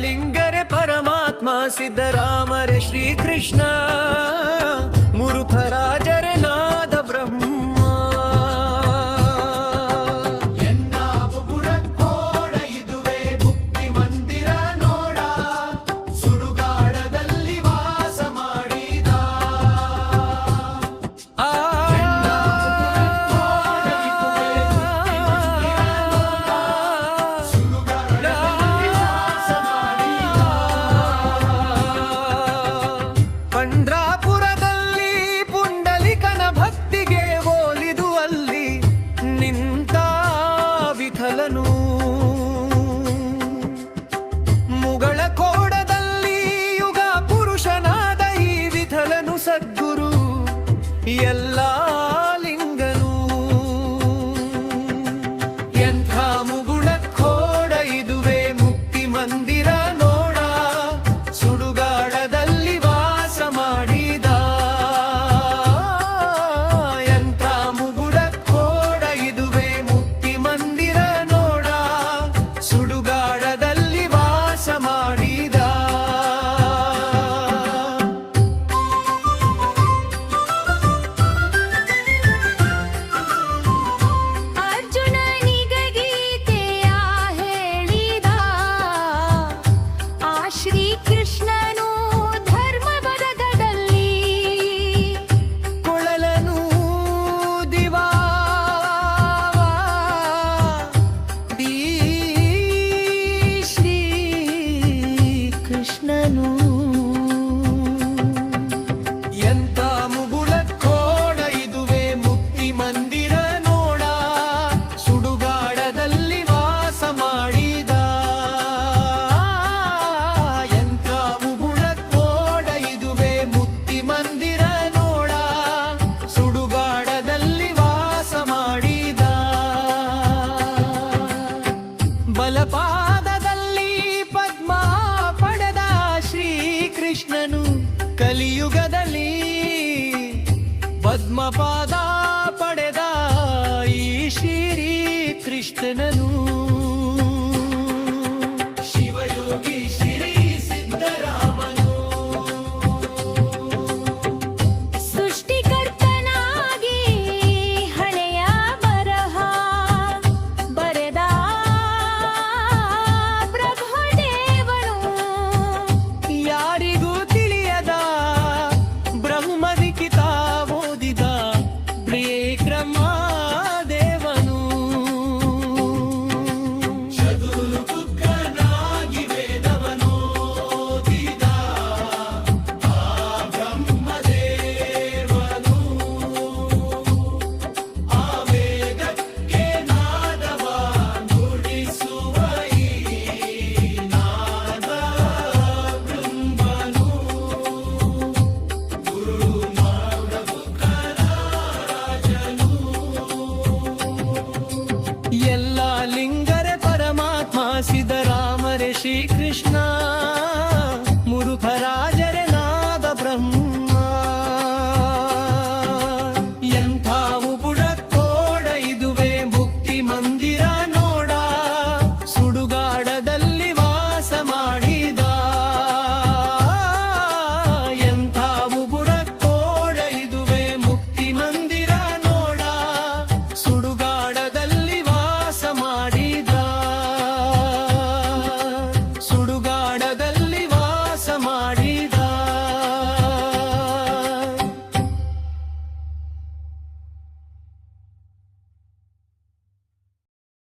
ಲಿಂಗರೆ ಪರಮಾತ್ಮ ಸಿದ್ದರಾಮರೆ ಶ್ರೀಕೃಷ್ಣ ಮುರುಖರಾಜರೆ ನಾದ ಬ್ರಹ್ಮ ಪಂಡ್ರಾಪುರದಲ್ಲಿ ಪುಂಡಲಿಕನ ಭಕ್ತಿಗೆ ಓಲಿದು ಅಲ್ಲಿ ನಿಂತ ವಿಠಲನು ಮುಗಳ ಕೋಡದಲ್ಲಿ ಯುಗ ಪುರುಷನಾದ ಈ ವಿಠಲನು ಸದ್ಗುರು ಎಲ್ಲ ಲಿಂಗನು ಎಂಥ ಮುಗುಳ ಕೋಡ ಇದುವೆ ಮುಕ್ತಿ ಮಂದಿರ ನೋಡ ಸುಡುಗಾಡದಲ್ಲಿ ವಾಸ ಮಾಡಿದ ಎಂಥ ಮುಗುಳ ಕೋಡ ಇದುವೆ ಮುಕ್ತಿ ಮಂದಿರ ನೋಡ ಸುಡುಗಾಡದಲ್ಲಿ ವಾಸ ಮಾಡಿದ ಶ್ರೀಕೃಷ್ಣನು ಧರ್ಮವರದಲ್ಲಿ ಕೊಳಲನು ದಿವಾ ಶ್ರೀ ಕೃಷ್ಣನು ಎಂತ ಮುಗುಳ ಕೋಡ ಇದುವೆ ಮುಕ್ತಿ ಮಂದಿರ ನೋಡ ಸುಡುಗಾಡದಲ್ಲಿ ವಾಸ ಮಾಡಿದ ಎಂತ ಮುಗುಳ ಕೋಡ ಇದುವೆ ಮುಕ್ತಿ ಮಂದಿರ ನೋಡ ಸುಡುಗಾಡದಲ್ಲಿ ವಾಸ ಮಾಡಿದ ಬಲಪಾದದಲ್ಲಿ ಪದ್ಮ ಪಡೆದ ಶ್ರೀಕೃಷ್ಣನು ಕಲಿಯುಗದಲ್ಲಿ ಪದ್ಮಪಾದ ಪಡೆದ ಈ ಶ್ರೀಕೃಷ್ಣನನು ಶಿವಯೋಗಿ ಶ್ರೀ ಸಿದ್ದರಾಮನು ಸೃಷ್ಟಿಕರ್ತನಾಗಿ ಹಳೆಯ ಬರಹ ಬರೆದ ಬ್ರಹ್ಮದೇವನು ಯಾರಿಗೂ ತಿಳಿಯದ ಬ್ರಹ್ಮಲಿಖಿತ ಓದಿದ ಬ್ರಹ್ಮ ದೇವನು ಚತುರ್ಮುಖನಾಗಿ ವೇದವನು ಓದಿದ ಆ ಬ್ರಹ್ಮದೇವನು ಆ ವೇದಕ್ಕೆ ನಾದವ ನುಡಿಸುವ ಈ ನಾದ ಬ್ರಹ್ಮನು ಗುರು ರಾಜನು ಎಲ್ಲ ಲಿಂಗರೆ ಪರಮಾತ್ಮ ಸಿದ್ದರಾಮರೆ ಶ್ರೀಕೃಷ್ಣ